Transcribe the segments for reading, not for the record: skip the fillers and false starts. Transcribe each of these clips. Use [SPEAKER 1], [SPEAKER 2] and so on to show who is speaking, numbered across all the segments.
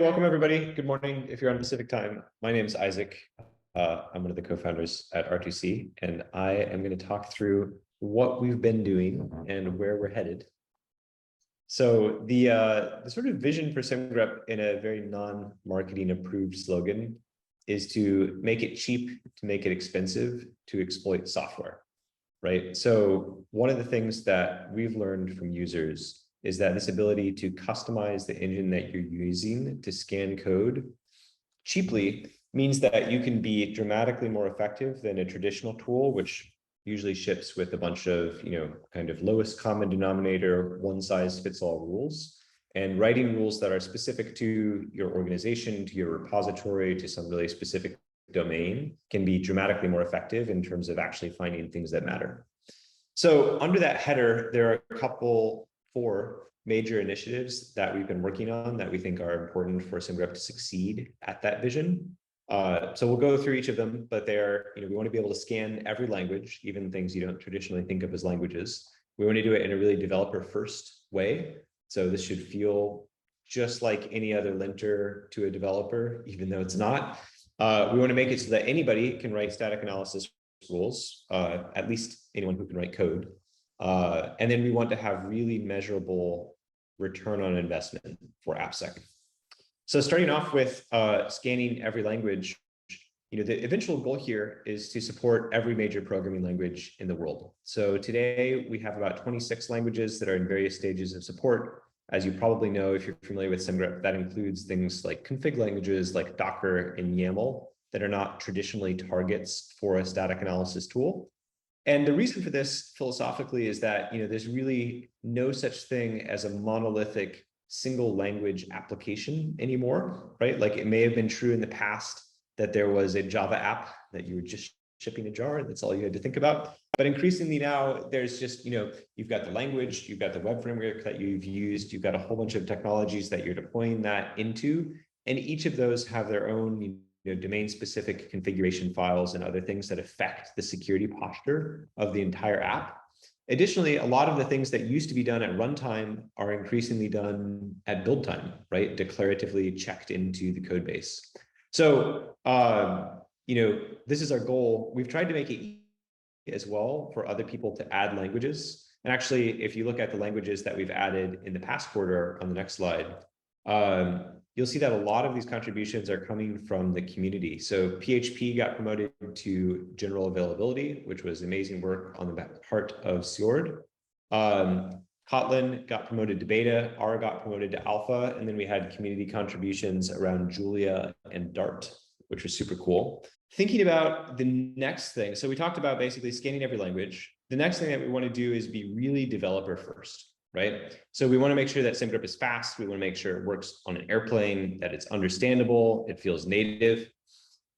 [SPEAKER 1] Welcome everybody. Good morning if you're on Pacific time. My name is Isaac. I'm one of the co-founders at R2C, and I am going to talk through what we've been doing and where we're headed. So the sort of vision for Semgrep in a very non-marketing approved slogan is to make it cheap, to make it expensive, to exploit software, right? So one of the things that we've learned from users is that this ability to customize the engine that you're using to scan code cheaply means that you can be dramatically more effective than a traditional tool, which usually ships with a bunch of, kind of lowest common denominator, one size fits all rules. And writing rules that are specific to your organization, to your repository, to some really specific domain can be dramatically more effective in terms of actually finding things that matter. So under that header, there are four major initiatives that we've been working on that we think are important for Semgrep to succeed at that vision. So we'll go through each of them, but they're, we want to be able to scan every language, even things you don't traditionally think of as languages. We want to do it in a really developer-first way. So this should feel just like any other linter to a developer, even though it's not. We want to make it so that anybody can write static analysis rules, at least anyone who can write code. And then we want to have really measurable return on investment for AppSec. So starting off with scanning every language, the eventual goal here is to support every major programming language in the world. So today we have about 26 languages that are in various stages of support. As you probably know, if you're familiar with Semgrep, that includes things like config languages like Docker and YAML that are not traditionally targets for a static analysis tool. And the reason for this philosophically is that, there's really no such thing as a monolithic single language application anymore, right? Like it may have been true in the past that there was a Java app that you were just shipping a jar, and that's all you had to think about. But increasingly now there's just, you've got the language, you've got the web framework that you've used, you've got a whole bunch of technologies that you're deploying that into, and each of those have their own, domain-specific configuration files and other things that affect the security posture of the entire app. Additionally, a lot of the things that used to be done at runtime are increasingly done at build time, right? Declaratively checked into the code base. So, this is our goal. We've tried to make it easy as well for other people to add languages. And actually, if you look at the languages that we've added in the past quarter on the next slide, you'll see that a lot of these contributions are coming from the community. So PHP got promoted to general availability, which was amazing work on the part of Sjord. Kotlin got promoted to beta, R got promoted to alpha, and then we had community contributions around Julia and Dart, which was super cool. Thinking about the next thing, so we talked about basically scanning every language. The next thing that we want to do is be really developer first. Right? So we want to make sure that Semgrep is fast. We want to make sure it works on an airplane, that it's understandable, it feels native.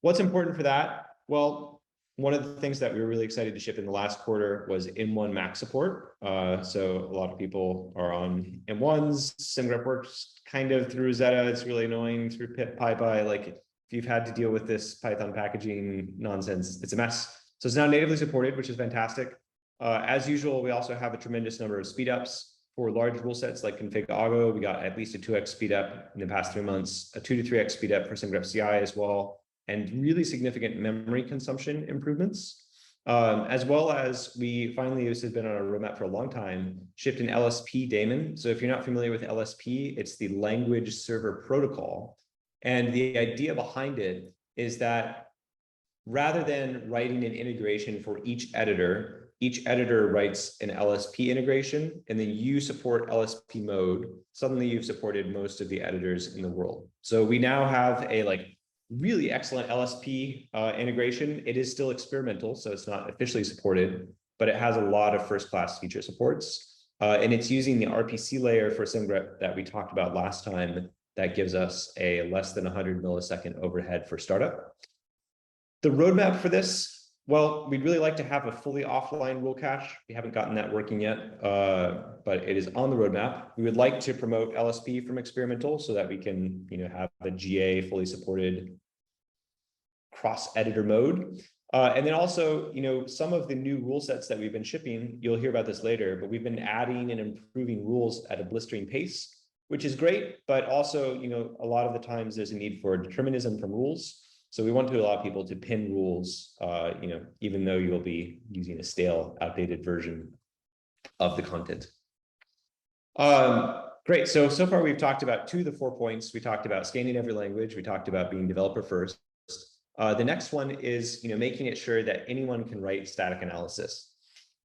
[SPEAKER 1] What's important for that? Well, one of the things that we were really excited to ship in the last quarter was M1 Mac support. So a lot of people are on M1s. Semgrep works kind of through Rosetta. It's really annoying through pip, PyPy. Like if you've had to deal with this Python packaging nonsense, it's a mess. So it's now natively supported, which is fantastic. As usual, we also have a tremendous number of speedups. For large rule sets like config.augo, we got at least a 2x speed up in the past 3 months, a 2 to 3x speed up for Semgrep CI as well, and really significant memory consumption improvements. As well as we finally, this has been on our roadmap for a long time, shipped an LSP daemon. So if you're not familiar with LSP, it's the language server protocol. And the idea behind it is that rather than writing an integration for each editor writes an LSP integration, and then you support LSP mode. Suddenly you've supported most of the editors in the world. So we now have a really excellent LSP integration. It is still experimental, so it's not officially supported, but it has a lot of first-class feature supports. And it's using the RPC layer for Semgrep that we talked about last time that gives us a less than 100 millisecond overhead for startup. The roadmap for this, well, we'd really like to have a fully offline rule cache. We haven't gotten that working yet, but it is on the roadmap. We would like to promote LSP from experimental so that we can, have a GA fully supported cross-editor mode. And then also, some of the new rule sets that we've been shipping, you'll hear about this later, but we've been adding and improving rules at a blistering pace, which is great, but also, a lot of the times there's a need for determinism from rules. So we want to allow people to pin rules, even though you'll be using a stale, outdated version of the content. Great. So far we've talked about 2 of the 4 points. We talked about scanning every language. We talked about being developer first. The next one is, making it sure that anyone can write static analysis.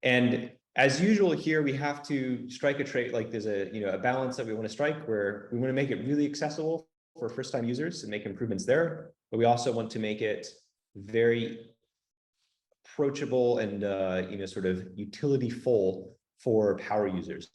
[SPEAKER 1] And as usual here, we have to strike a trait, like there's a balance that we want to strike where we want to make it really accessible for first-time users and make improvements there. But we also want to make it very approachable and, sort of utility full for power users.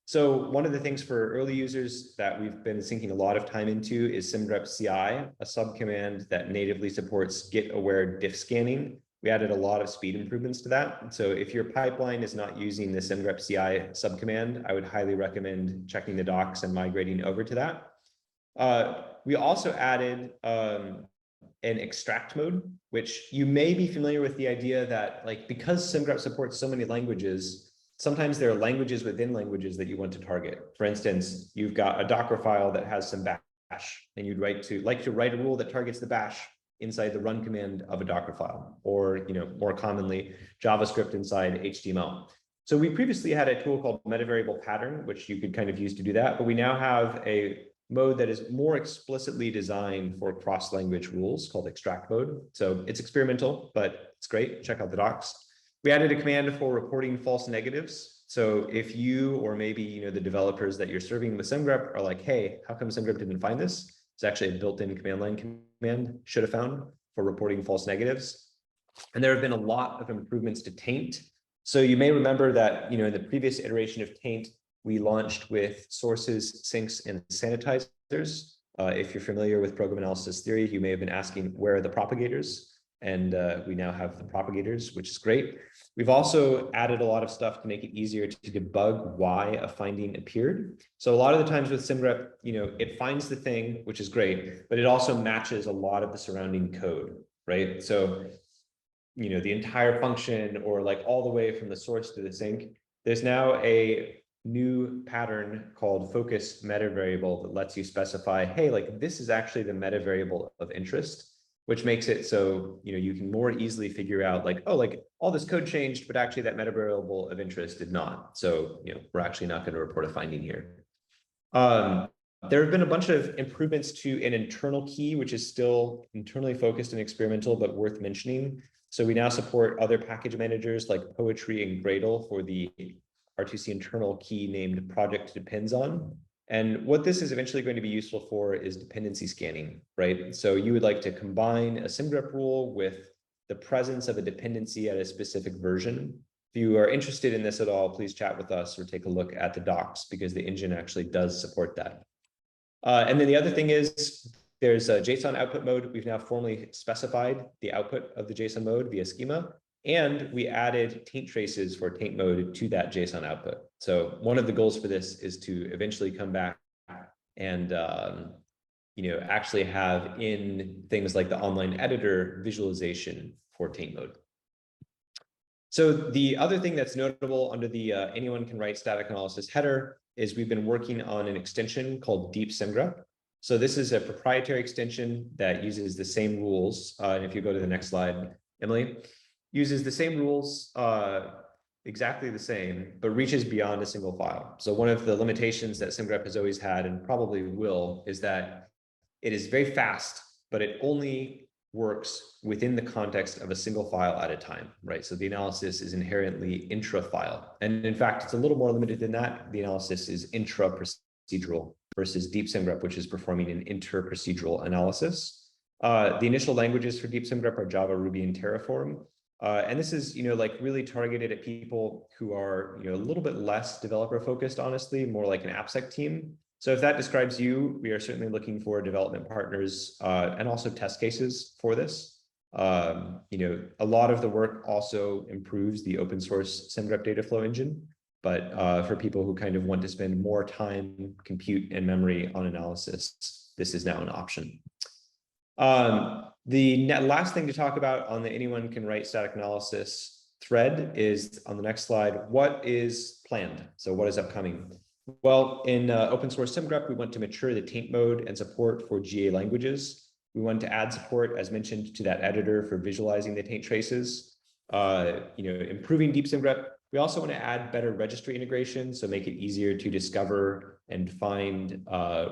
[SPEAKER 1] So one of the things for early users that we've been sinking a lot of time into is Semgrep CI, a subcommand that natively supports git-aware diff scanning. We added a lot of speed improvements to that. So if your pipeline is not using the Semgrep CI subcommand, I would highly recommend checking the docs and migrating over to that. We also added an extract mode, which you may be familiar with the idea that, like, because Semgrep supports so many languages, sometimes there are languages within languages that you want to target. For instance, you've got a Docker file that has some bash, and you'd like to write a rule that targets the bash inside the run command of a Docker file, or more commonly, JavaScript inside HTML. So we previously had a tool called metavariable pattern, which you could kind of use to do that, but we now have a mode that is more explicitly designed for cross-language rules called extract mode. So it's experimental, but it's great. Check out the docs. We added a command for reporting false negatives. So if you, or maybe the developers that you're serving with Semgrep are like, hey, how come Semgrep didn't find this? It's actually a built-in command line command should have found for reporting false negatives. And there have been a lot of improvements to taint. So you may remember that in the previous iteration of taint, we launched with sources, sinks, and sanitizers. If you're familiar with program analysis theory, you may have been asking, where are the propagators? And we now have the propagators, which is great. We've also added a lot of stuff to make it easier to debug why a finding appeared. So a lot of the times with Semgrep, it finds the thing, which is great, but it also matches a lot of the surrounding code, right? So, the entire function, or like all the way from the source to the sink, there's now a new pattern called focus meta variable that lets you specify, hey, like this is actually the meta variable of interest, which makes it so you can more easily figure out like, oh, like all this code changed, but actually that meta variable of interest did not. So we're actually not going to report a finding here. There have been a bunch of improvements to an internal key, which is still internally focused and experimental, but worth mentioning. So we now support other package managers like Poetry and Gradle for the R2C internal key named project depends on. And what this is eventually going to be useful for is dependency scanning, right? So you would like to combine a Semgrep rule with the presence of a dependency at a specific version. If you are interested in this at all, please chat with us or take a look at the docs, because the engine actually does support that. And then the other thing is there's a JSON output mode. We've now formally specified the output of the JSON mode via schema. And we added taint traces for taint mode to that JSON output. So one of the goals for this is to eventually come back and actually have in things like the online editor visualization for taint mode. So the other thing that's notable under the anyone can write static analysis header is we've been working on an extension called DeepSemgrep. So this is a proprietary extension that uses the same rules. And if you go to the next slide, Emily, uses the same rules, exactly the same, but reaches beyond a single file. So one of the limitations that Semgrep has always had, and probably will, is that it is very fast, but it only works within the context of a single file at a time, right? So the analysis is inherently intra-file. And in fact, it's a little more limited than that. The analysis is intra-procedural versus DeepSemgrep, which is performing an inter-procedural analysis. The initial languages for DeepSemgrep are Java, Ruby, and Terraform. And this is, like really targeted at people who are, a little bit less developer focused, honestly, more like an AppSec team. So if that describes you, we are certainly looking for development partners and also test cases for this. A lot of the work also improves the open source Semgrep data flow engine, but for people who kind of want to spend more time, compute, and memory on analysis, this is now an option. The last thing to talk about on the anyone can write static analysis thread is on the next slide. What is planned? So what is upcoming? Well, in open source Semgrep, we want to mature the taint mode and support for GA languages. We want to add support, as mentioned, to that editor for visualizing the taint traces. Improving DeepSemgrep. We also want to add better registry integration, so make it easier to discover and find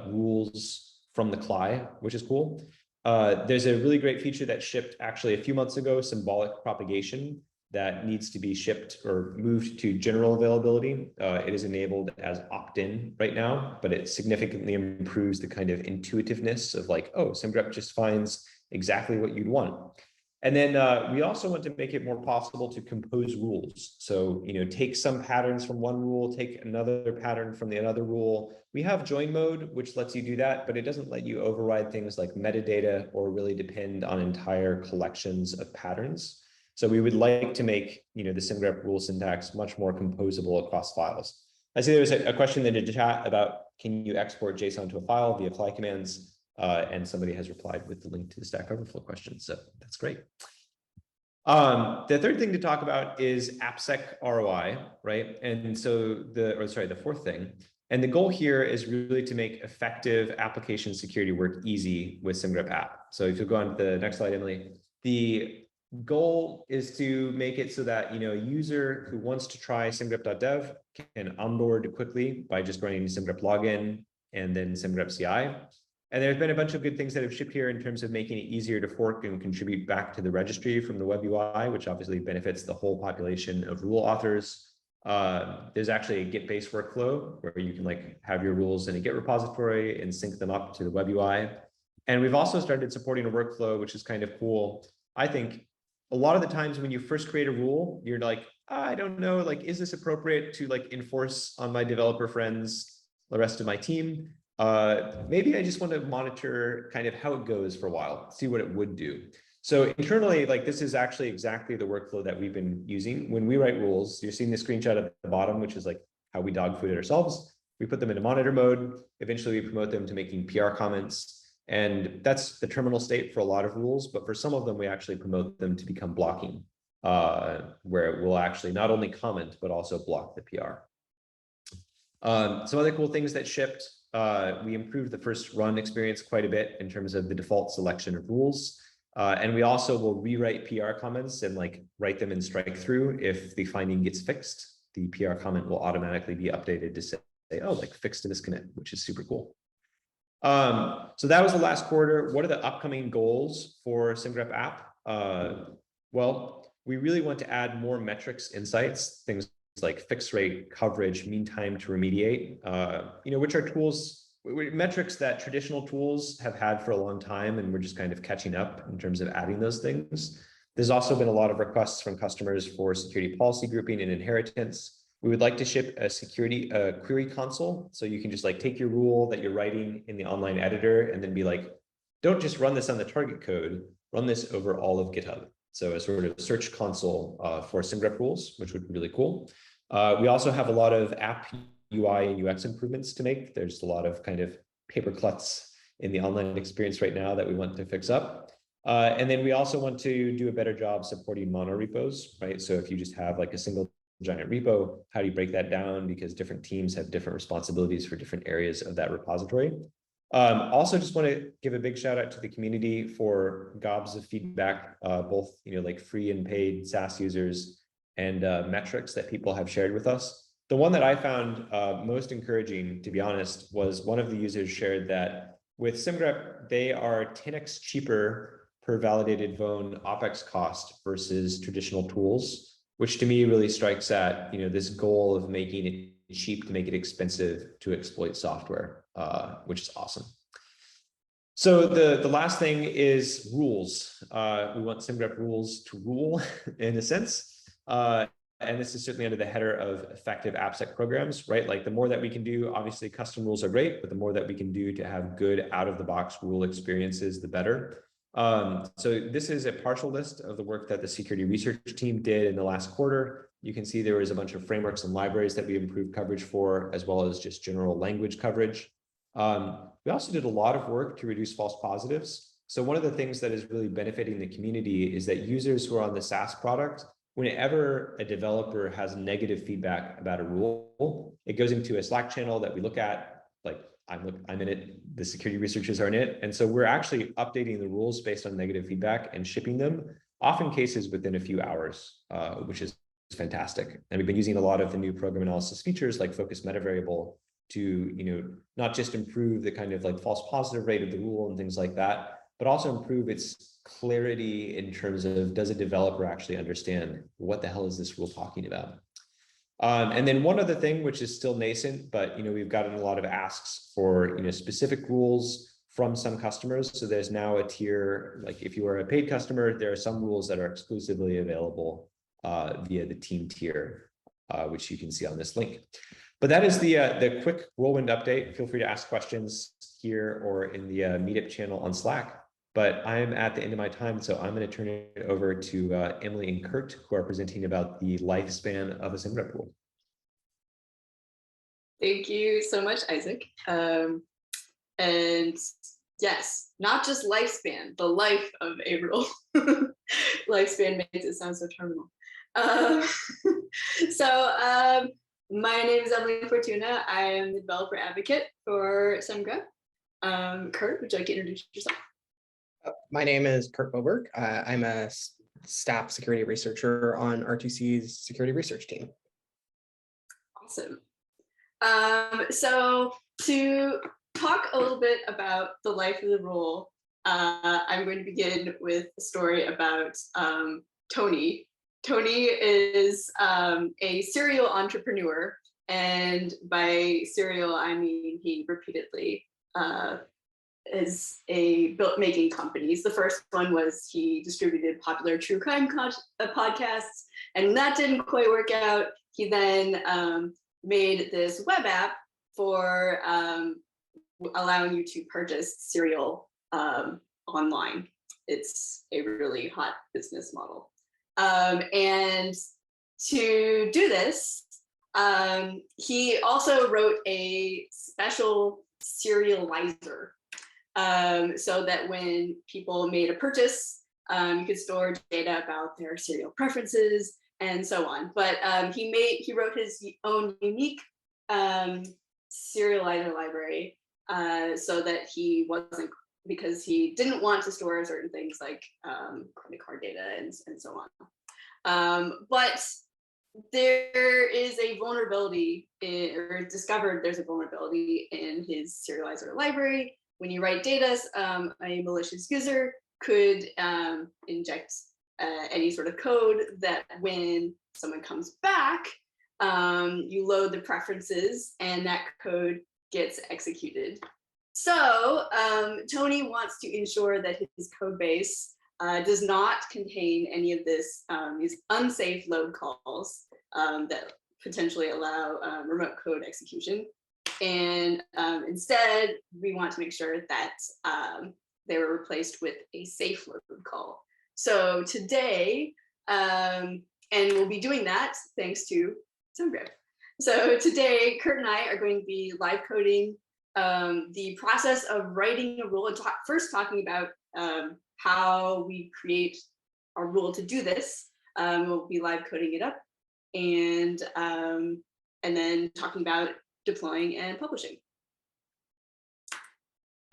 [SPEAKER 1] rules from the CLI, which is cool. There's a really great feature that shipped actually a few months ago, symbolic propagation, that needs to be shipped or moved to general availability. It is enabled as opt-in right now, but it significantly improves the kind of intuitiveness of like, oh, Semgrep just finds exactly what you'd want. And then we also want to make it more possible to compose rules. So, take some patterns from one rule, take another pattern from the another rule. We have join mode, which lets you do that, but it doesn't let you override things like metadata or really depend on entire collections of patterns. So we would like to make, the Semgrep rule syntax much more composable across files. I see there was a question in the chat about, can you export JSON to a file via fly commands? And somebody has replied with the link to the Stack Overflow question. So that's great. The third thing to talk about is AppSec ROI, right? And so the fourth thing. And the goal here is really to make effective application security work easy with Semgrep App. So if you go on to the next slide, Emily, the goal is to make it so that, a user who wants to try semgrep.dev can onboard quickly by just running Semgrep login and then Semgrep CI. And there's been a bunch of good things that have shipped here in terms of making it easier to fork and contribute back to the registry from the web UI, which obviously benefits the whole population of rule authors. There's actually a Git-based workflow where you can have your rules in a Git repository and sync them up to the web UI. And we've also started supporting a workflow, which is kind of cool. I think a lot of the times when you first create a rule, you're like, I don't know, is this appropriate to enforce on my developer friends, the rest of my team? Maybe I just want to monitor kind of how it goes for a while, see what it would do. So internally, this is actually exactly the workflow that we've been using. When we write rules, you're seeing the screenshot at the bottom, which is how we dog food it ourselves. We put them into monitor mode. Eventually, we promote them to making PR comments. And that's the terminal state for a lot of rules, but for some of them, we actually promote them to become blocking, where it will actually not only comment, but also block the PR. Some other cool things that shipped, we improved the first run experience quite a bit in terms of the default selection of rules. And we also will rewrite PR comments and write them in strike through. If the finding gets fixed, the PR comment will automatically be updated to say, oh, fixed a disconnect, which is super cool. So that was the last quarter. What are the upcoming goals for Semgrep App? Well, we really want to add more metrics insights, things like fix rate, coverage, mean time to remediate, which are metrics that traditional tools have had for a long time, and we're just kind of catching up in terms of adding those things. There's also been a lot of requests from customers for security policy grouping and inheritance. We would like to ship a security query console. So you can just take your rule that you're writing in the online editor and then be don't just run this on the target code, run this over all of GitHub. So a sort of search console for Semgrep rules, which would be really cool. We also have a lot of app UI and UX improvements to make. There's a lot of kind of paper klutz in the online experience right now that we want to fix up. And then we also want to do a better job supporting mono repos, right? So if you just have a single giant repo, how do you break that down? Because different teams have different responsibilities for different areas of that repository. Also just want to give a big shout out to the community for gobs of feedback, both free and paid SaaS users and metrics that people have shared with us. The one that I found most encouraging, to be honest, was one of the users shared that with Semgrep, they are 10x cheaper per validated Vone OpEx cost versus traditional tools, which to me really strikes at this goal of making it cheap to make it expensive to exploit software, which is awesome. So the last thing is rules. We want Semgrep rules to rule in a sense. And this is certainly under the header of effective AppSec programs, right? The more that we can do, obviously custom rules are great, but the more that we can do to have good out-of-the-box rule experiences, the better. So this is a partial list of the work that the security research team did in the last quarter. You can see there was a bunch of frameworks and libraries that we improved coverage for, as well as just general language coverage. We also did a lot of work to reduce false positives. So one of the things that is really benefiting the community is that users who are on the SaaS product whenever a developer has negative feedback about a rule, it goes into a Slack channel that we look at, like I'm in it, the security researchers are in it. And so we're actually updating the rules based on negative feedback and shipping them, often cases within a few hours, which is fantastic. And we've been using a lot of the new program analysis features like focus meta variable to, not just improve the kind of like false positive rate of the rule and things like that, but also improve its clarity in terms of, does a developer actually understand what the hell is this rule talking about? And then one other thing, which is still nascent, but we've gotten a lot of asks for specific rules from some customers. So there's now a tier, like if you are a paid customer, there are some rules that are exclusively available via the team tier, which you can see on this link. But that is the quick whirlwind update. Feel free to ask questions here or in the Meetup channel on Slack. But I'm at the end of my time, so I'm going to turn it over to Emily and Kurt, who are presenting about the lifespan of a Semgrep rule.
[SPEAKER 2] Thank you so much, Isaac. And yes, not just lifespan, the life of a rule. Lifespan makes it sound so terminal. My name is Emily Fortuna. I am the developer advocate for Semgrep. Kurt, would you like to introduce yourself?
[SPEAKER 3] My name is Kurt Boberg. I'm a staff security researcher on R2C's security research team.
[SPEAKER 2] Awesome. So to talk a little bit about the life of the rule, I'm going to begin with a story about Tony. Tony is a serial entrepreneur, and by serial, I mean he repeatedly is making companies. The first one was he distributed popular true crime podcasts, and when that didn't quite work out, he then made this web app for allowing you to purchase cereal online. It's a really hot business model. And to do this, he also wrote a special serializer so that when people made a purchase, you could store data about their cereal preferences and so on. But he wrote his own unique serializer library so that he wasn't, because he didn't want to store certain things like credit card data and so on. But there is a vulnerability or discovered there's a vulnerability in his serializer library. When you write data, a malicious user could inject any sort of code that when someone comes back, you load the preferences and that code gets executed. So Tony wants to ensure that his code base does not contain any of these unsafe load calls that potentially allow remote code execution. And instead, we want to make sure that they were replaced with a safe load call. So today, and we'll be doing that thanks to Semgrep. So today, Kurt and I are going to be live coding the process of writing a rule and first talking about how we create a rule to do this. We'll be live coding it up and then talking about deploying and publishing.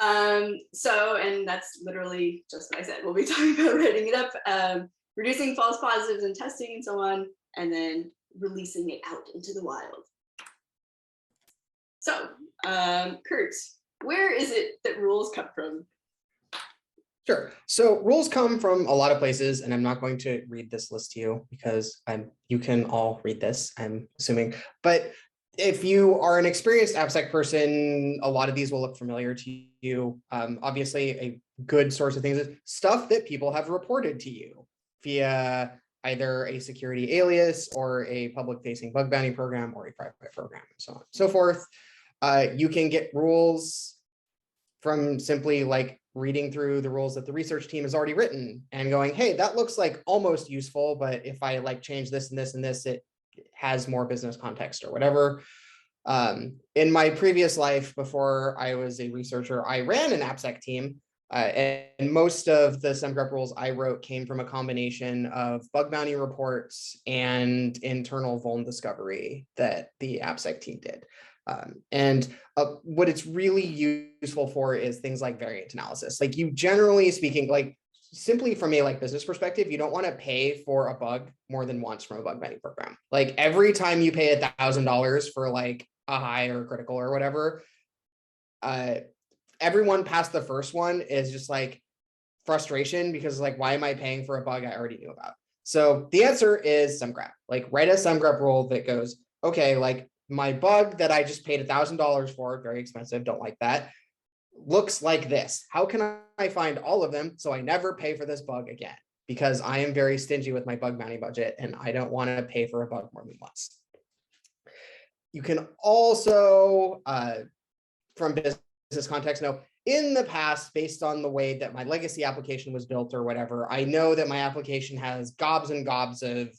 [SPEAKER 2] And that's literally just what I said. We'll be talking about writing it up, reducing false positives and testing and so on, and releasing it out into the wild. So, Kurt, where is it that rules come from?
[SPEAKER 3] Sure. So rules come from a lot of places, and I'm not going to read this list to you because you can all read this, I'm assuming. But if you are an experienced AppSec person, a lot of these will look familiar to you. Obviously, a good source of things is stuff that people have reported to you via either a security alias or a public-facing bug bounty program or a private program, and so on and so forth. You can get rules from simply like reading through the rules that the research team has already written and going, hey, that looks like almost useful, but if I like change this and this and this, it has more business context or whatever. In my previous life, before I was a researcher, I ran an AppSec team. And most of the Semgrep rules I wrote came from a combination of bug bounty reports and internal vuln discovery that the AppSec team did. And what it's really useful for is things like variant analysis. Like you generally speaking, like simply from a business perspective, you don't want to pay for a bug more than once from a bug bounty program. Like every time you pay $1,000 for like a high or critical or whatever, everyone past the first one is just like frustration because like, why am I paying for a bug I already knew about? So the answer is Semgrep. Like write a Semgrep rule that goes, okay, like my bug that I just paid $1,000 for, very expensive, don't like that, looks like this. How can I find all of them so I never pay for this bug again? Because I am very stingy with my bug bounty budget and I don't want to pay for a bug more than once. You can also, from business context, know in the past, based on the way that my legacy application was built or whatever, I know that my application has gobs and gobs of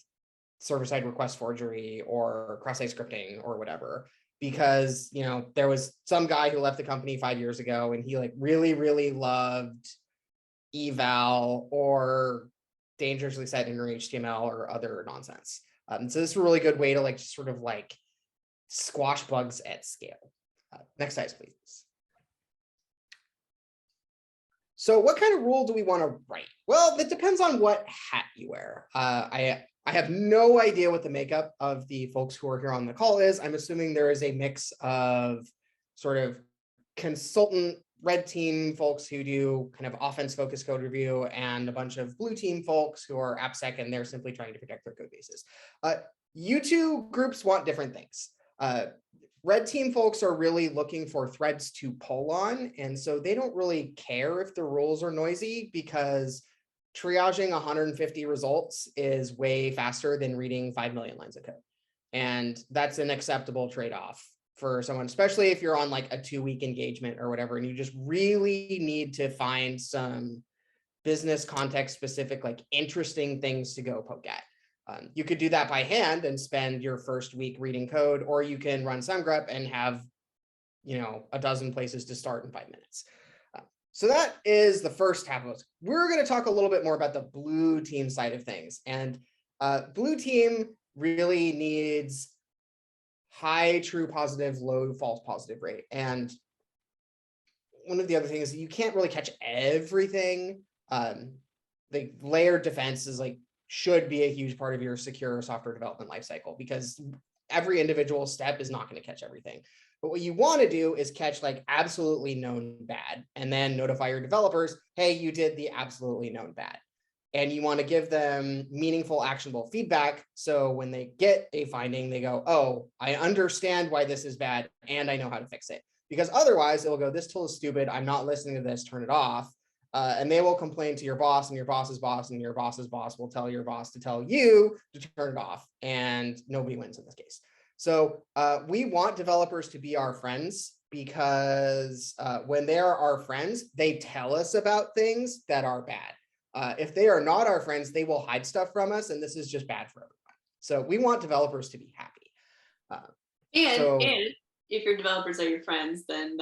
[SPEAKER 3] server-side request forgery or cross-site scripting or whatever, because there was some guy who left the company 5 years ago and he like really, really loved eval or dangerously set inner HTML or other nonsense. So this is a really good way to just sort of squash bugs at scale. Next slide, please. So what kind of rule do we want to write? Well, it depends on what hat you wear. I have no idea what the makeup of the folks who are here on the call is. I'm assuming there is a mix of sort of consultant red team folks who do kind of offense focused code review and a bunch of blue team folks who are AppSec and they're simply trying to protect their code bases. You two groups want different things. Red team folks are really looking for threads to pull on. And so they don't really care if the rules are noisy because triaging 150 results is way faster than reading 5 million lines of code. And that's an acceptable trade-off for someone, especially if you're on like a 2-week engagement or whatever, and you just really need to find some business context specific, like interesting things to go poke at. You could do that by hand and spend your first week reading code, or you can run Semgrep and have, a dozen places to start in 5 minutes. So that is the first half of it. We're going to talk a little bit more about the blue team side of things. And blue team really needs high true positive, low false positive rate. And one of the other things is you can't really catch everything. The layered defense is should be a huge part of your secure software development lifecycle because every individual step is not going to catch everything. But what you want to do is catch absolutely known bad and then notify your developers, hey, you did the absolutely known bad. And you want to give them meaningful, actionable feedback. So when they get a finding, they go, oh, I understand why this is bad and I know how to fix it. Because otherwise it'll go, this tool is stupid. I'm not listening to this, turn it off. And they will complain to your boss and your boss's boss and your boss's boss will tell your boss to tell you to turn it off. And nobody wins in this case. So we want developers to be our friends because when they are our friends, they tell us about things that are bad. If they are not our friends, they will hide stuff from us. And this is just bad for everyone. So we want developers to be happy.
[SPEAKER 2] And if your developers are your friends, then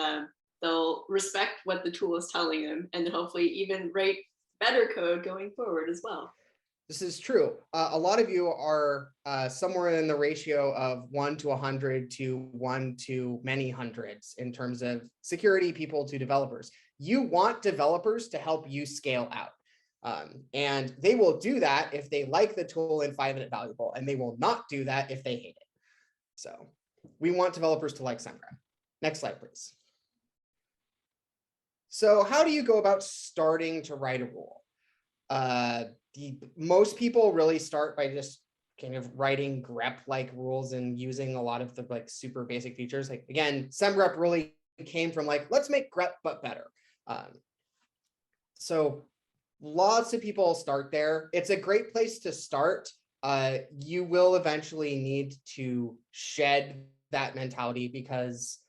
[SPEAKER 2] they'll respect what the tool is telling them and hopefully even write better code going forward as well.
[SPEAKER 3] This is true. A lot of you are somewhere in the ratio of 1 to 100 to 1 to many hundreds in terms of security people to developers. You want developers to help you scale out. And they will do that if they like the tool and find it valuable, and they will not do that if they hate it. So we want developers to like Semgrep. Next slide, please. So how do you go about starting to write a rule? Most people really start by just kind of writing grep-like rules and using a lot of the super basic features. Again, Semgrep really came from let's make grep but better. So lots of people start there. It's a great place to start. You will eventually need to shed that mentality because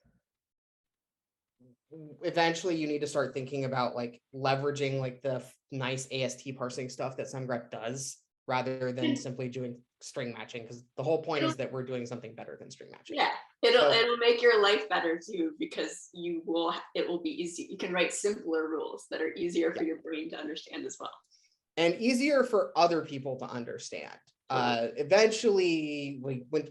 [SPEAKER 3] eventually you need to start thinking about leveraging the nice AST parsing stuff that Semgrep does rather than simply doing string matching, because the whole point is that we're doing something better than string matching.
[SPEAKER 2] Yeah, It'll make your life better too, because it will be easy. You can write simpler rules that are easier for your brain to understand as well.
[SPEAKER 3] And easier for other people to understand. Eventually,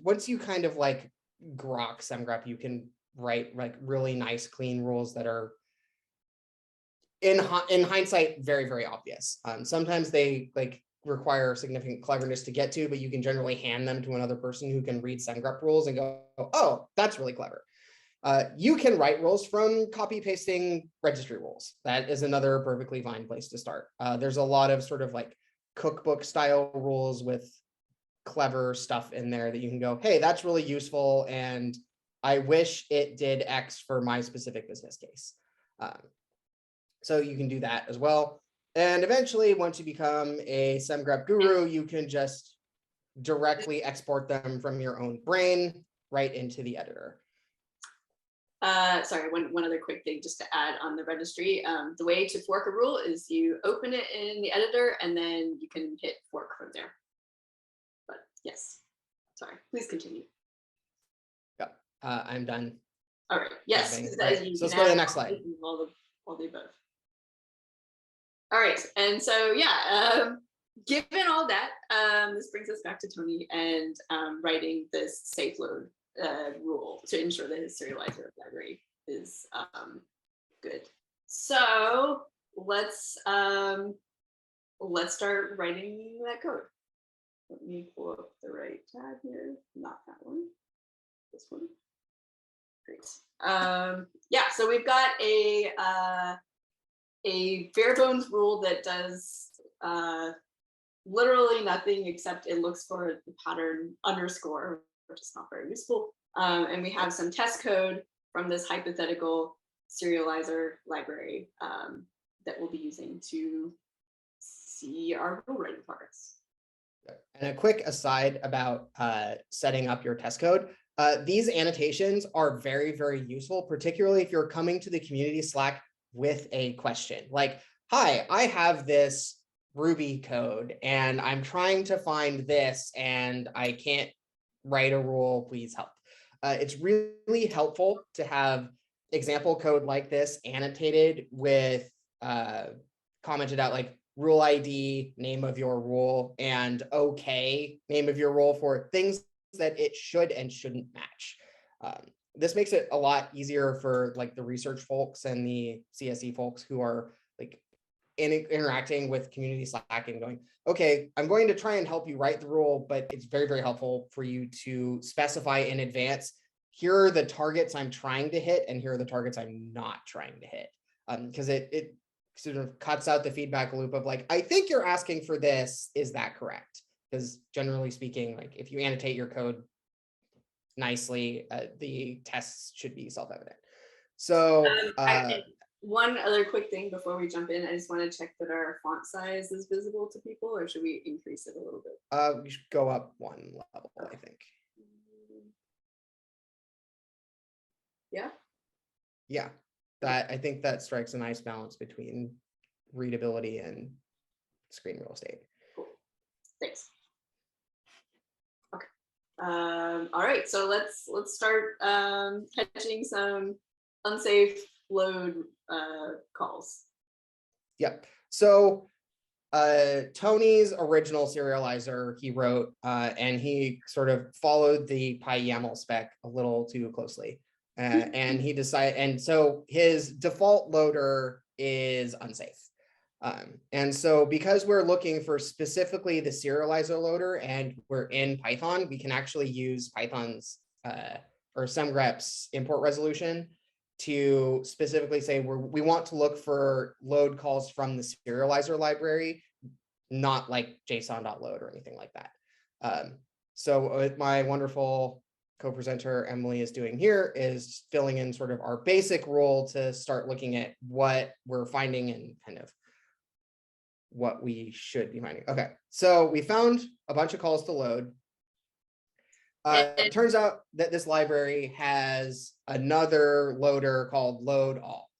[SPEAKER 3] once you kind of like grok Semgrep, you can write like really nice, clean rules that are in hindsight very, very obvious. Sometimes they like require significant cleverness to get to, but you can generally hand them to another person who can read Semgrep rules and go, oh, that's really clever. You can write rules from copy pasting registry rules. That is another perfectly fine place to start. There's a lot of sort of like cookbook style rules with clever stuff in there that you can go, hey, that's really useful, and I wish it did X for my specific business case. So you can do that as well. And eventually, once you become a Semgrep guru, you can just directly export them from your own brain right into the editor.
[SPEAKER 2] Sorry, one other quick thing just to add on the registry. The way to fork a rule is you open it in the editor and then you can hit fork from there. But yes, sorry, please continue.
[SPEAKER 3] Yep, I'm done.
[SPEAKER 2] All right, yes.
[SPEAKER 3] Right. So let's go to the next slide.
[SPEAKER 2] All the above. All right, and so yeah, given all that, this brings us back to Tony and writing this safe load rule to ensure that his serializer library is good. So let's start writing that code. Let me pull up the right tab here. Not that one. This one. Great. Yeah. So we've got a bare bones rule that does literally nothing except it looks for the pattern underscore, which is not very useful. And we have some test code from this hypothetical serializer library that we'll be using to see our rule writing progress.
[SPEAKER 3] And a quick aside about setting up your test code. These annotations are very, very useful, particularly if you're coming to the community Slack with a question. Like, hi, I have this Ruby code and I'm trying to find this and I can't write a rule, please help. It's really helpful to have example code like this annotated with commented out like rule ID, name of your rule, and okay, name of your rule for things that it should and shouldn't match. This makes it a lot easier for like the research folks and the CSE folks who are like interacting with community Slack and going, okay, I'm going to try and help you write the rule, but it's very, very helpful for you to specify in advance, here are the targets I'm trying to hit and here are the targets I'm not trying to hit. Because it sort of cuts out the feedback loop of like, I think you're asking for this, is that correct? Because generally speaking, like if you annotate your code nicely, the tests should be self-evident. So
[SPEAKER 2] one other quick thing before we jump in, I just want to check that our font size is visible to people, or should we increase it a little bit?
[SPEAKER 3] We should go up one level, I think.
[SPEAKER 2] Yeah.
[SPEAKER 3] Yeah, I think that strikes a nice balance between readability and screen real estate.
[SPEAKER 2] Cool. Thanks. Okay. All right, so let's start catching some unsafe load calls.
[SPEAKER 3] Yep. So Tony's original serializer he wrote, and he sort of followed the PyYAML spec a little too closely. And he decided, and so his default loader is unsafe. And so because we're looking for specifically the serializer loader and we're in Python, we can actually use Python's or Semgrep's import resolution to specifically say we want to look for load calls from the serializer library, not like JSON.load or anything like that. So what my wonderful co-presenter Emily is doing here is filling in sort of our basic rule to start looking at what we're finding and kind of what we should be finding. Okay, so we found a bunch of calls to load. It turns out that this library has another loader called load all,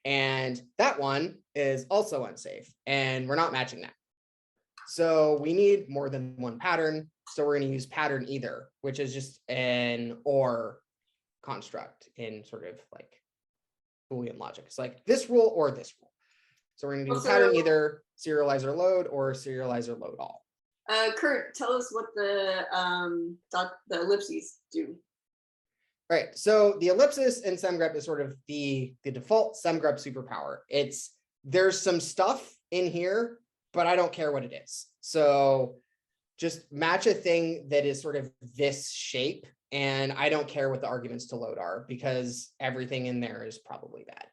[SPEAKER 3] and that one is also unsafe, and we're not matching that. So we need more than one pattern. So we're going to use pattern either, which is just an or construct in sort of like Boolean logic. It's like this rule or this rule. So we're going to do pattern either serializer load or serializer load all.
[SPEAKER 2] Kurt, tell us what the ellipses do.
[SPEAKER 3] Right. So the ellipsis in Semgrep is sort of the default Semgrep superpower. There's some stuff in here, but I don't care what it is. So just match a thing that is sort of this shape, and I don't care what the arguments to load are because everything in there is probably bad.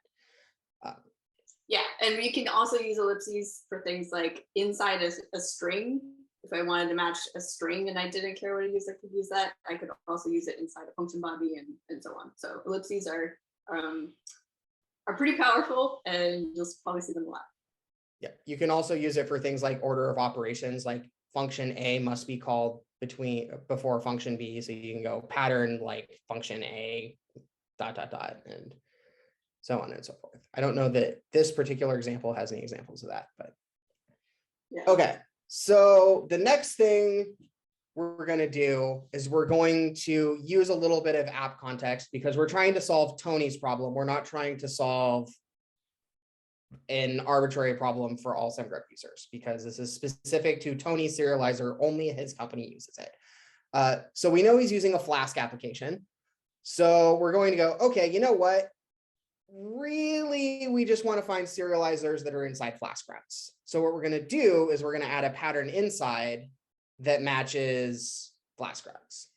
[SPEAKER 2] Yeah, and you can also use ellipses for things like inside a string. If I wanted to match a string and I didn't care what to use, I could use that. I could also use it inside a function body and so on. So ellipses are pretty powerful, and you'll probably see them a lot.
[SPEAKER 3] Yeah, you can also use it for things like order of operations, like function A must be called before function B. So you can go pattern like function A ... and so on and so forth. I don't know that this particular example has any examples of that, but
[SPEAKER 2] yeah.
[SPEAKER 3] Okay. So the next thing we're going to do is we're going to use a little bit of app context because we're trying to solve Tony's problem. We're not trying to solve an arbitrary problem for all Semgrep users because this is specific to Tony's serializer. Only his company uses it. So we know he's using a Flask application. So we're going to go, okay, you know what? Really, we just want to find serializers that are inside Flask routes. So what we're going to do is we're going to add a pattern inside that matches Flask routes.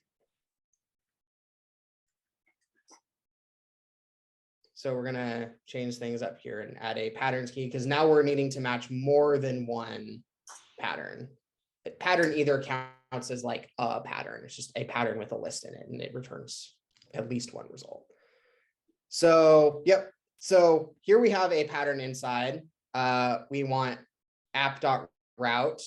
[SPEAKER 3] So we're going to change things up here and add a patterns key because now we're needing to match more than one pattern. The pattern either counts as like a pattern. It's just a pattern with a list in it, and it returns at least one result. So, yep. So here we have a pattern inside. We want app.route.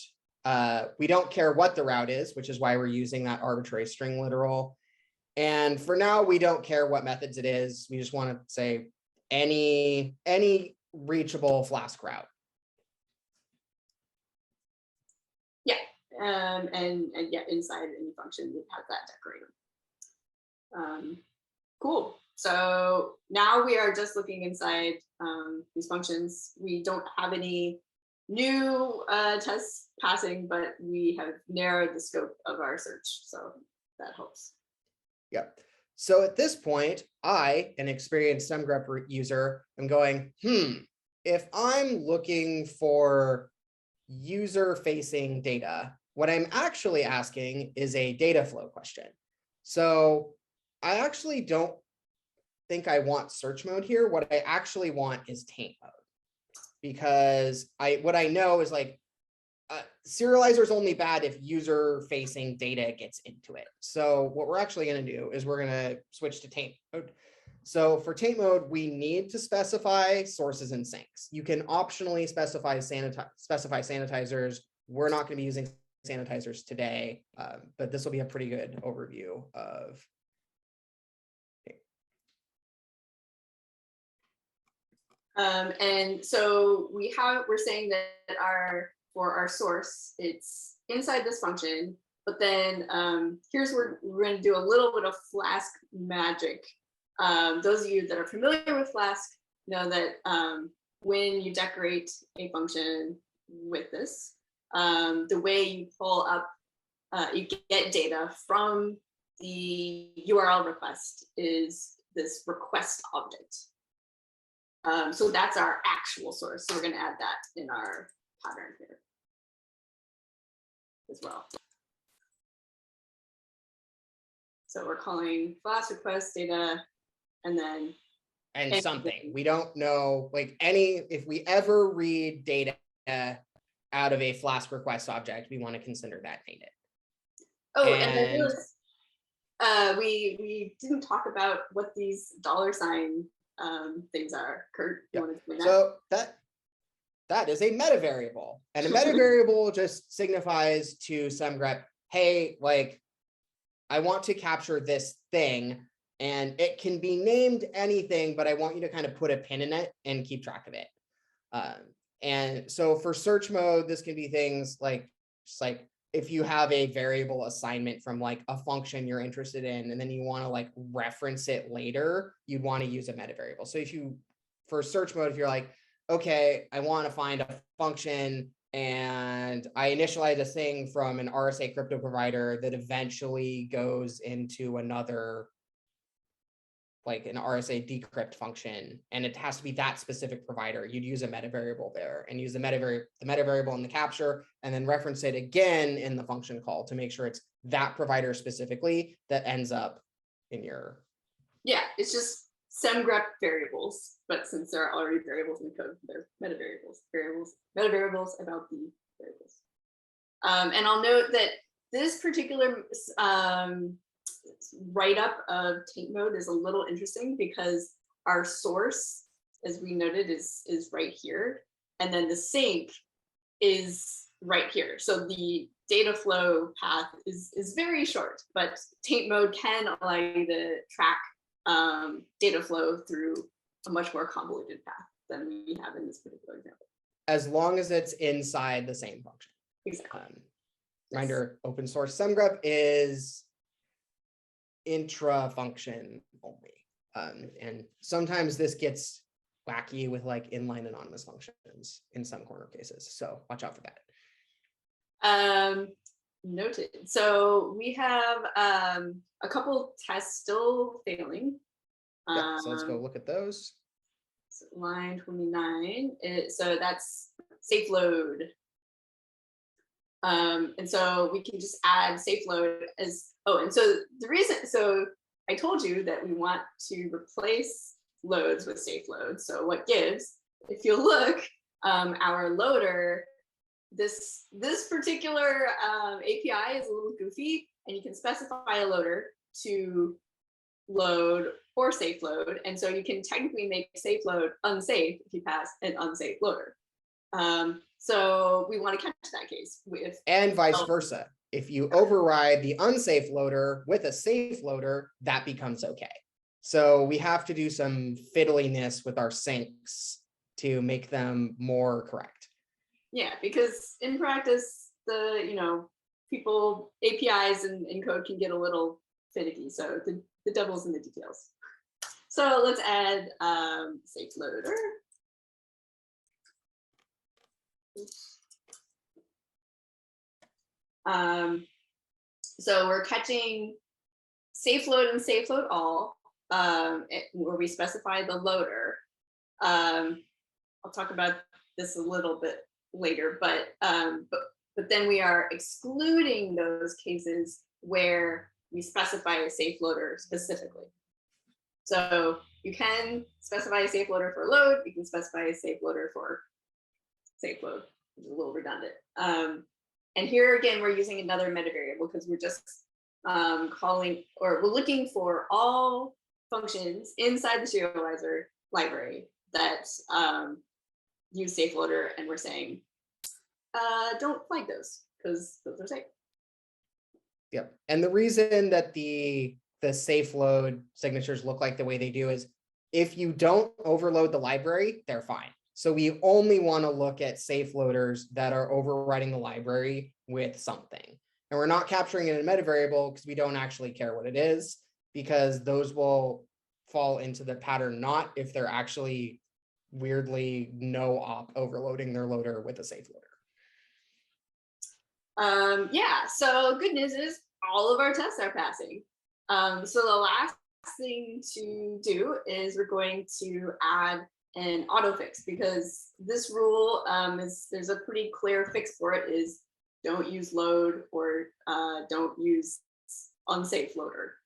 [SPEAKER 3] We don't care what the route is, which is why we're using that arbitrary string literal. And for now, we don't care what methods it is. We just want to say any reachable Flask route.
[SPEAKER 2] Yeah, and yeah, inside any function, we have that decorator. Cool. So now we are just looking inside these functions. We don't have any new tests passing, but we have narrowed the scope of our search. So that helps.
[SPEAKER 3] Yep. So at this point, I, an experienced Semgrep user, am going, if I'm looking for user-facing data, what I'm actually asking is a data flow question. So I actually don't think I want search mode here. What I actually want is taint mode, because what I know is like serializer is only bad if user-facing data gets into it. So what we're actually going to do is we're going to switch to taint mode. So for taint mode, we need to specify sources and sinks. You can optionally specify sanitizers. We're not going to be using sanitizers today, but this will be a pretty good overview of.
[SPEAKER 2] And so we're saying that for our source, it's inside this function, but then here's where we're going to do a little bit of Flask magic. Those of you that are familiar with Flask know that when you decorate a function with this, the way you pull up, you get data from the URL request is this request object. So that's our actual source. So we're going to add that in our pattern here as well. So we're calling Flask request data and then
[SPEAKER 3] something. We don't know, like if we ever read data out of a Flask request object, we want to consider that data.
[SPEAKER 2] Oh, and then we didn't talk about what these $sign things are. Kurt, you want to explain that?
[SPEAKER 3] So that is a meta variable, and a meta variable just signifies to Semgrep, hey, like I want to capture this thing, and it can be named anything, but I want you to kind of put a pin in it and keep track of it. And so for search mode, this can be things like just like if you have a variable assignment from like a function you're interested in, and then you want to like reference it later, you'd want to use a meta variable. So if you, for search mode, if you're like, okay, I want to find a function and I initialize a thing from an RSA crypto provider that eventually goes into another, like an RSA decrypt function, and it has to be that specific provider, you'd use a meta variable there and use the meta variable in the capture, and then reference it again in the function call to make sure it's that provider specifically that ends up in your.
[SPEAKER 2] Yeah, it's just Semgrep variables, but since there are already variables in the code, they're meta variables, meta variables about the variables. And I'll note that this particular write-up of taint mode is a little interesting because our source, as we noted, is right here, and then the sink is right here. So the data flow path is very short, but taint mode can allow you to track data flow through a much more convoluted path than we have in this particular example.
[SPEAKER 3] As long as it's inside the same function.
[SPEAKER 2] Exactly.
[SPEAKER 3] Reminder, open source Semgrep is intra function only. And sometimes this gets wacky with like inline anonymous functions in some corner cases. So watch out for that.
[SPEAKER 2] Noted. So we have a couple tests still failing.
[SPEAKER 3] Yeah, so let's go look at those.
[SPEAKER 2] So line 29. So that's safe load. And so we can just add safe load as, oh, and so the reason, so I told you that we want to replace loads with safe loads. So what gives, if you look, our loader, this particular API is a little goofy, and you can specify a loader to load or safe load. And so you can technically make safe load unsafe if you pass an unsafe loader. So we want to catch that case with,
[SPEAKER 3] and vice versa. If you override the unsafe loader with a safe loader, that becomes okay. So we have to do some fiddliness with our sinks to make them more correct.
[SPEAKER 2] Yeah, because in practice, people, APIs and code can get a little finicky. So the devil's in the details. So let's add safe loader. So we're catching safe load and safe load all, where we specify the loader. I'll talk about this a little bit later, but then we are excluding those cases where we specify a safe loader specifically. So you can specify a safe loader for load, you can specify a safe loader for safe load, which is a little redundant. And here again, we're using another meta variable because we're just calling, or we're looking for all functions inside the serializer library that use safe loader, and we're saying, don't flag those because those are safe.
[SPEAKER 3] Yep. And the reason that the safe load signatures look like the way they do is if you don't overload the library, they're fine. So we only want to look at safe loaders that are overriding the library with something. And we're not capturing it in a meta variable because we don't actually care what it is, because those will fall into the pattern not if they're actually weirdly no op overloading their loader with a safe loader.
[SPEAKER 2] Yeah, so good news is all of our tests are passing. So the last thing to do is we're going to add an auto fix, because this rule there's a pretty clear fix for it, is don't use load or don't use unsafe loader.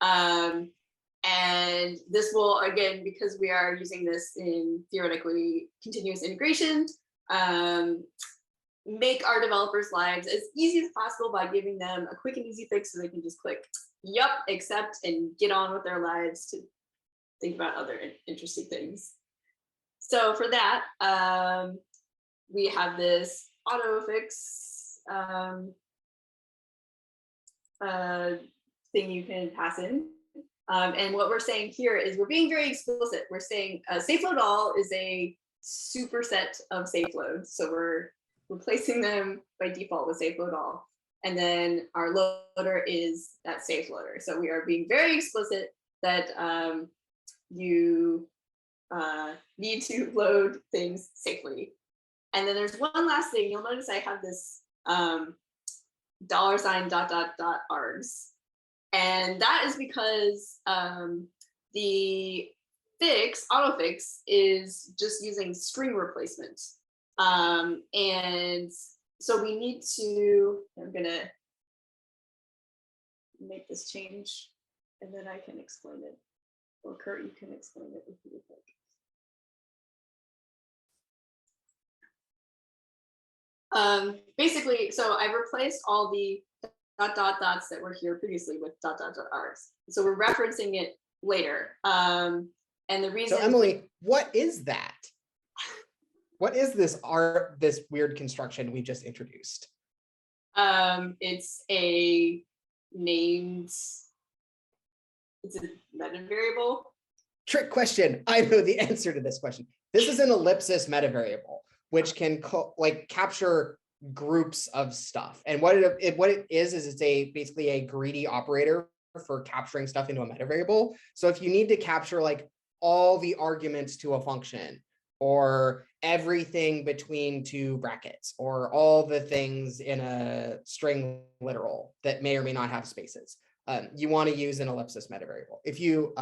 [SPEAKER 2] And this will, again, because we are using this in theoretically continuous integration, make our developers' lives as easy as possible by giving them a quick and easy fix so they can just click, yup, accept, and get on with their lives to think about other interesting things. So for that, we have this auto fix thing you can pass in. And what we're saying here is we're being very explicit. We're saying safe load all is a superset of safe loads. So we're replacing them by default with safe load all. And then our loader is that safe loader. So we are being very explicit that you need to load things safely. And then there's one last thing. You'll notice I have this $.args. And that is because the autofix is just using string replacement. And so we need to, I'm gonna make this change and then I can explain it. Or Kurt, you can explain it if you would like. Basically, so I replaced all the dots that were here previously with .args. So we're referencing it later. And the reason.
[SPEAKER 3] So Emily, what is that? What is this weird construction we just introduced?
[SPEAKER 2] It's a named. It's a meta variable.
[SPEAKER 3] Trick question. I know the answer to this question. This is an ellipsis meta variable, which can capture groups of stuff. And what it is it's basically a greedy operator for capturing stuff into a meta variable. So if you need to capture like all the arguments to a function, or everything between two brackets, or all the things in a string literal that may or may not have spaces, you want to use an ellipsis meta variable. If you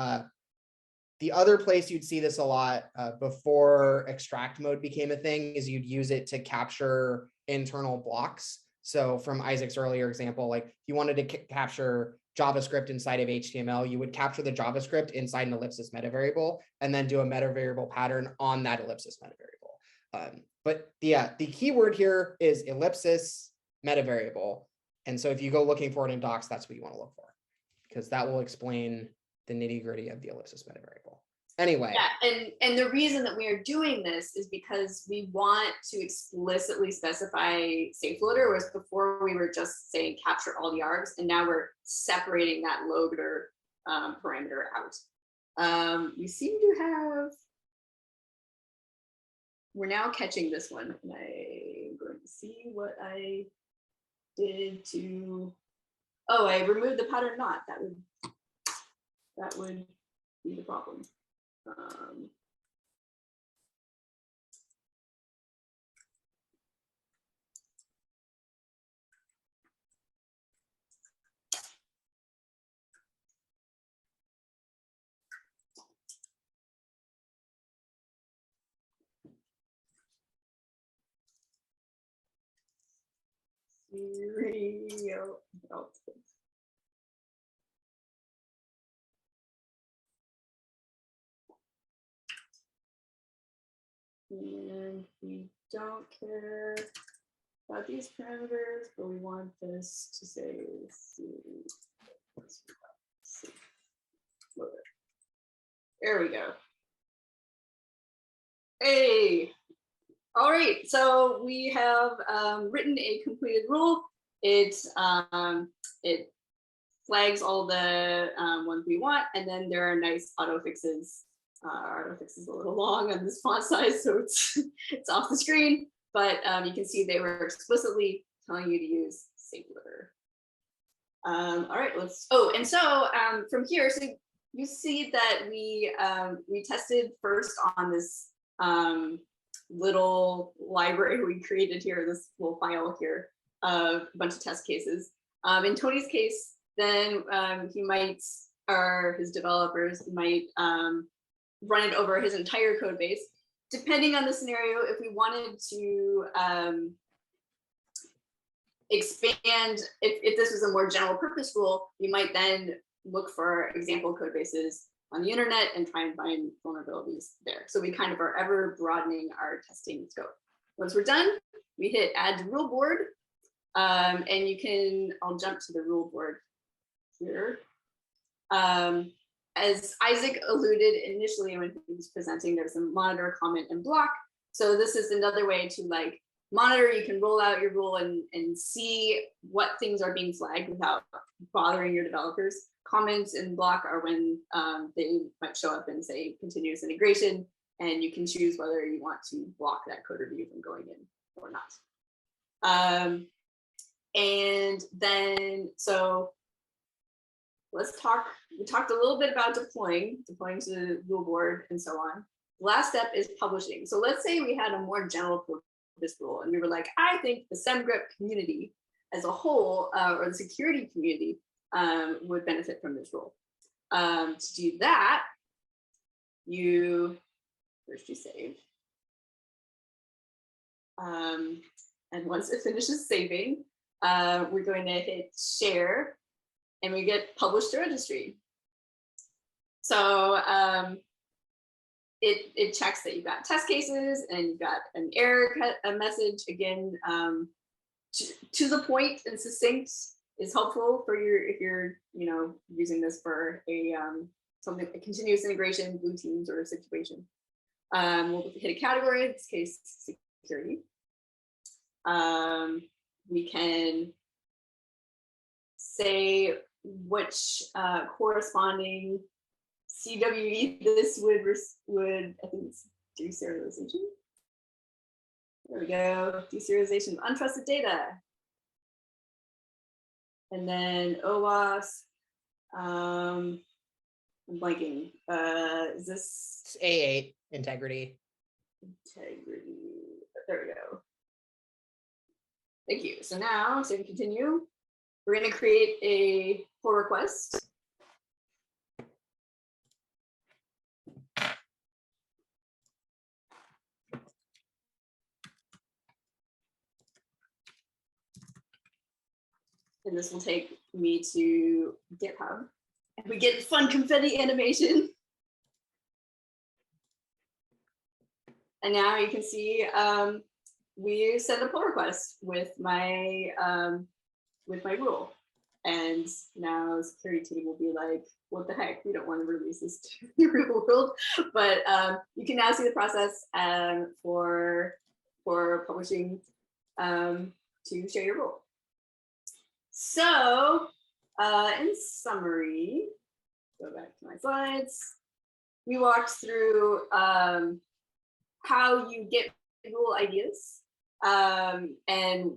[SPEAKER 3] the other place you'd see this a lot before extract mode became a thing is you'd use it to capture internal blocks. So from Isaac's earlier example, like if you wanted to capture JavaScript inside of HTML, you would capture the JavaScript inside an ellipsis meta variable and then do a meta variable pattern on that ellipsis meta variable. But the keyword here is ellipsis meta variable. And so if you go looking for it in docs, that's what you want to look for, because that will explain the nitty gritty of the ellipsis meta variable. Anyway.
[SPEAKER 2] Yeah, and the reason that we are doing this is because we want to explicitly specify safe loader, whereas before we were just saying capture all the args, and now we're separating that loader parameter out. We seem to have, we're now catching this one, and I'm going to see what I did to, oh, I removed the pattern not. That would be the problem. And we don't care about these parameters, but we want this to say loader. There we go. Hey, all right. So we have written a completed rule. It flags all the ones we want, and then there are nice auto fixes. Our auto fix is a little long on this font size, so it's off the screen. But you can see they were explicitly telling you to use safe loader. All right, let's. Oh, and so from here, so you see that we tested first on this little library we created here, this little file here, a bunch of test cases. In Tony's case, then he might, or his developers might run it over his entire code base. Depending on the scenario, if we wanted to expand, if this was a more general purpose rule, we might then look for example code bases on the internet and try and find vulnerabilities there. So we kind of are ever broadening our testing scope. Once we're done, we hit add to rule board. And you can, I'll jump to the rule board here. As Isaac alluded initially when he was presenting, there's a monitor, comment, and block. So this is another way to like monitor. You can roll out your rule and see what things are being flagged without bothering your developers. Comments and block are when they might show up and say continuous integration, and you can choose whether you want to block that code review from going in or not. And then, so let's talk, we talked a little bit about deploying to the rule board and so on. Last step is publishing. So let's say we had a more general purpose rule and we were like, I think the Semgrep community as a whole, or the security community would benefit from this rule. To do that, first you save. And once it finishes saving, we're going to hit share and we get published to registry. So it checks that you've got test cases and you've got an error message. Again, to the point and succinct is helpful for if you're using this for a continuous integration, blue teams or a situation. We'll hit a category, in this case, security. We can say which corresponding CWE this would, I think it's deserialization. There we go, deserialization of untrusted data. And then OWASP, I'm blanking. Is this
[SPEAKER 3] A8 integrity?
[SPEAKER 2] Integrity. There we go. Thank you. So now, so we continue. We're going to create a pull request. And this will take me to GitHub. And we get fun confetti animation. And now you can see we send a pull request with my rule. And now the security team will be like, what the heck? We don't want to release this to the real world. But you can now see the process for publishing to share your rule. So in summary, go back to my slides. We walked through how you get rule ideas and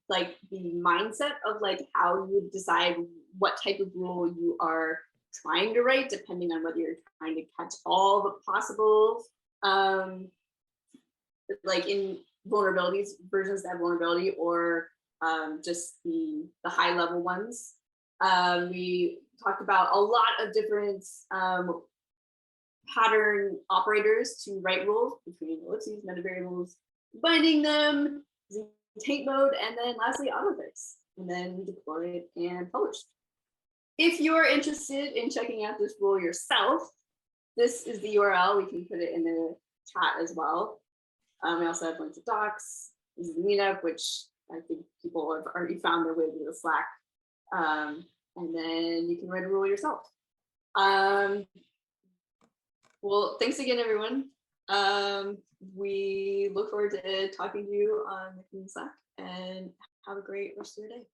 [SPEAKER 2] like the mindset of like how you would decide what type of rule you are trying to write, depending on whether you're trying to catch all the possible like in vulnerabilities, versions that have vulnerability, or just the high level ones. We talked about a lot of different pattern operators to write rules between ellipses, meta variables, binding them, using taint mode, and then lastly autofix, and then deploy it and publish. If you're interested in checking out this rule yourself, this is the URL. We can put it in the chat as well. We also have links to docs. This is the meetup, which I think people have already found their way to the Slack. And then you can write a rule yourself. Well, thanks again, everyone. We look forward to talking to you on the Slack, and have a great rest of your day.